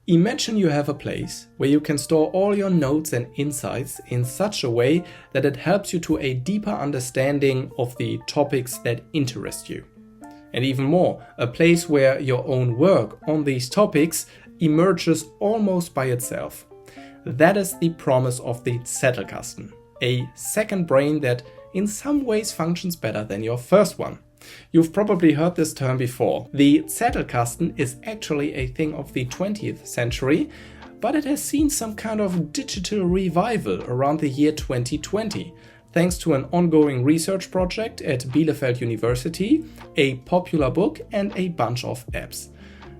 Imagine you have a place where you can store all your notes and insights in such a way that it helps you to a deeper understanding of the topics that interest you. And even more, a place where your own work on these topics emerges almost by itself. That is the promise of the Zettelkasten, a second brain that in some ways functions better than your first one. You've probably heard this term before. The Zettelkasten is actually a thing of the 20th century, but it has seen some kind of digital revival around the year 2020, thanks to an ongoing research project at Bielefeld University, a popular book, and a bunch of apps.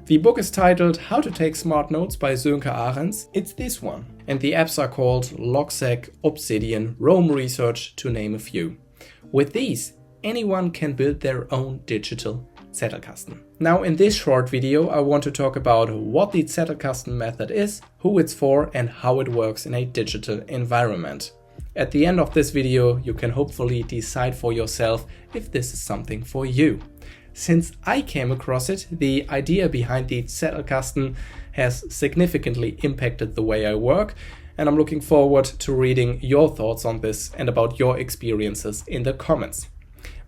The book is titled How to Take Smart Notes by Sönke Ahrens. It's this one. And the apps are called Logseq, Obsidian, Rome Research, to name a few. With these, anyone can build their own digital Zettelkasten. Now in this short video I want to talk about what the Zettelkasten method is, who it's for, and how it works in a digital environment. At the end of this video you can hopefully decide for yourself if this is something for you. Since I came across it, the idea behind the Zettelkasten has significantly impacted the way I work, and I'm looking forward to reading your thoughts on this and about your experiences in the comments.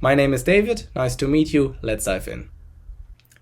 My name is David, nice to meet you, let's dive in.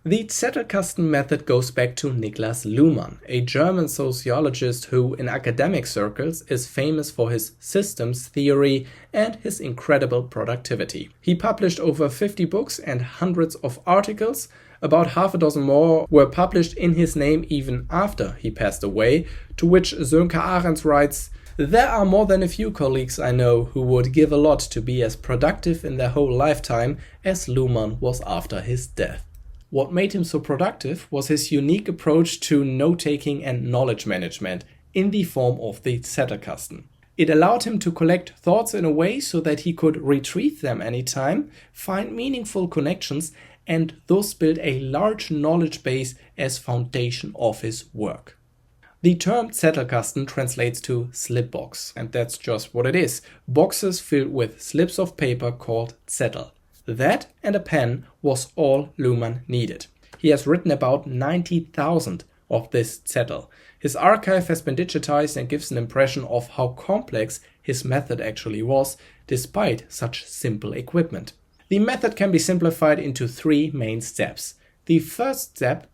The Zettelkasten method goes back to Niklas Luhmann, a German sociologist who in academic circles is famous for his systems theory and his incredible productivity. He published over 50 books and hundreds of articles. About half a dozen more were published in his name even after he passed away, to which Sönke Ahrens writes, "There are more than a few colleagues I know who would give a lot to be as productive in their whole lifetime as Luhmann was after his death." What made him so productive was his unique approach to note-taking and knowledge management in the form of the Zettelkasten. It allowed him to collect thoughts in a way so that he could retrieve them anytime, find meaningful connections, and thus build a large knowledge base as foundation of his work. The term Zettelkasten translates to slip box, and that's just what it is. Boxes filled with slips of paper called Zettel. That and a pen was all Luhmann needed. He has written about 90,000 of this Zettel. His archive has been digitized and gives an impression of how complex his method actually was, despite such simple equipment. The method can be simplified into three main steps. The first step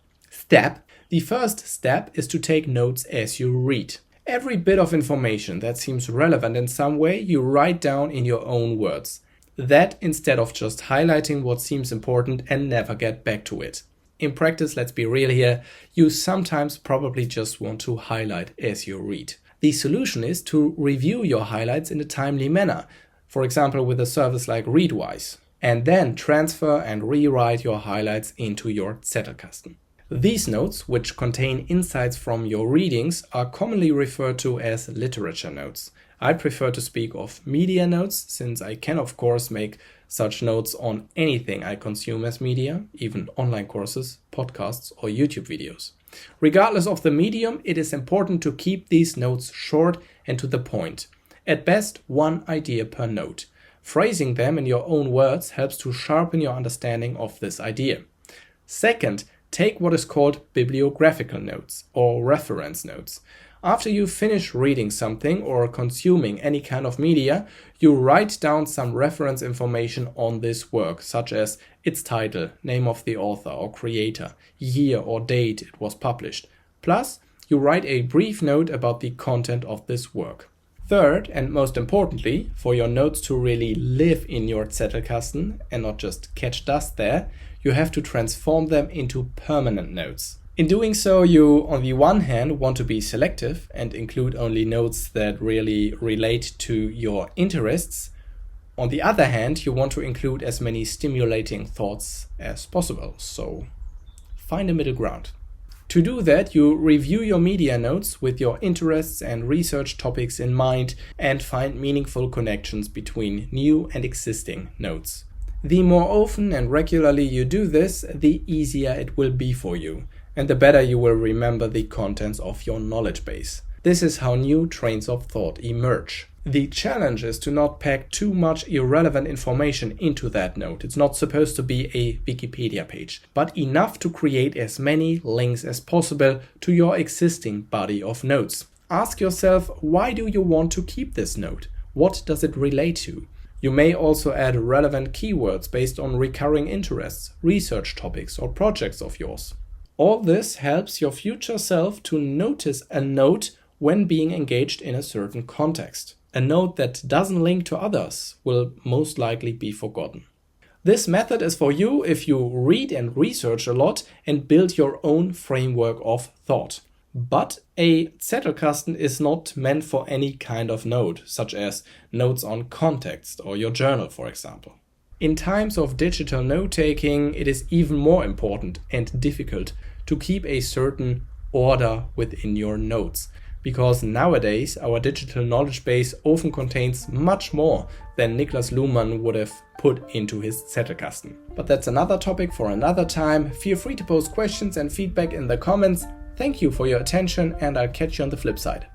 is to take notes as you read. Every bit of information that seems relevant in some way you write down in your own words. That instead of just highlighting what seems important and never get back to it. In practice, let's be real here, you sometimes probably just want to highlight as you read. The solution is to review your highlights in a timely manner, for example with a service like Readwise, and then transfer and rewrite your highlights into your Zettelkasten. These notes, which contain insights from your readings, are commonly referred to as literature notes. I prefer to speak of media notes, since I can of course make such notes on anything I consume as media, even online courses, podcasts or YouTube videos. Regardless of the medium, it is important to keep these notes short and to the point. At best, one idea per note. Phrasing them in your own words helps to sharpen your understanding of this idea. Second, take what is called bibliographical notes or reference notes. After you finish reading something or consuming any kind of media, you write down some reference information on this work, such as its title, name of the author or creator, year or date it was published. Plus, you write a brief note about the content of this work. Third, and most importantly, for your notes to really live in your Zettelkasten and not just catch dust there, you have to transform them into permanent notes. In doing so, you, on the one hand, want to be selective and include only notes that really relate to your interests. On the other hand, you want to include as many stimulating thoughts as possible, so find a middle ground. To do that, you review your media notes with your interests and research topics in mind and find meaningful connections between new and existing notes. The more often and regularly you do this, the easier it will be for you, and the better you will remember the contents of your knowledge base. This is how new trains of thought emerge. The challenge is to not pack too much irrelevant information into that note. It's not supposed to be a Wikipedia page, but enough to create as many links as possible to your existing body of notes. Ask yourself, why do you want to keep this note? What does it relate to? You may also add relevant keywords based on recurring interests, research topics, or projects of yours. All this helps your future self to notice a note when being engaged in a certain context. A note that doesn't link to others will most likely be forgotten. This method is for you if you read and research a lot and build your own framework of thought. But a Zettelkasten is not meant for any kind of note, such as notes on context or your journal, for example. In times of digital note-taking, it is even more important and difficult to keep a certain order within your notes, because nowadays our digital knowledge base often contains much more than Niklas Luhmann would have put into his Zettelkasten. But that's another topic for another time. Feel free to post questions and feedback in the comments. Thank you for your attention, and I'll catch you on the flip side.